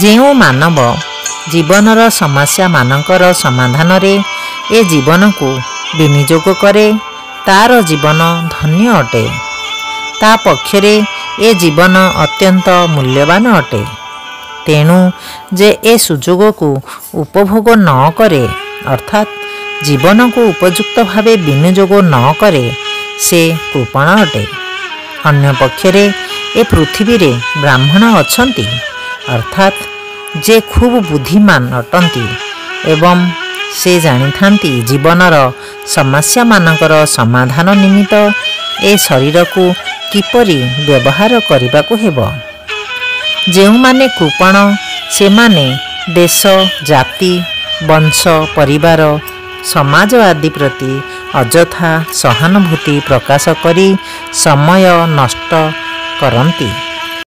ଯେଉଁ ମାନବ ଜୀବନର ସମସ୍ୟା ମାନଙ୍କର ସମାଧାନରେ ଏ ଜୀବନକୁ ବିନିଯୋଗ କରେ ତାର ଜୀବନ ଧନ୍ୟ ଅଟେ। ତା ପକ୍ଷରେ ଏ ଜୀବନ ଅତ୍ୟନ୍ତ ମୂଲ୍ୟବାନ ଅଟେ। ତେଣୁ ଯେ ଏ ସୁଯୋଗକୁ ଉପଭୋଗ ନ କରେ ଅର୍ଥାତ୍ ଜୀବନକୁ ଉପଯୁକ୍ତ ଭାବେ ବିନିଯୋଗ ନ କରେ ସେ କୃପଣ ଅଟେ। ଅନ୍ୟପକ୍ଷରେ ଏ ପୃଥିବୀରେ ବ୍ରାହ୍ମଣ ଅଛନ୍ତି ଅର୍ଥାତ୍ ଯେ ଖୁବ୍ ବୁଦ୍ଧିମାନ ଅଟନ୍ତି ଏବଂ ସେ ଜାଣିଥାନ୍ତି ଜୀବନର ସମସ୍ୟାମାନଙ୍କର ସମାଧାନ ନିମିତ୍ତ ଏ ଶରୀରକୁ କିପରି ବ୍ୟବହାର କରିବାକୁ ହେବ। ଯେଉଁମାନେ କୃପଣ ସେମାନେ ଦେଶ ଜାତି ବଂଶ ପରିବାର ସମାଜ ଆଦି ପ୍ରତି ଅଯଥା ସହାନୁଭୂତି ପ୍ରକାଶ କରି ସମୟ ନଷ୍ଟ କରନ୍ତି।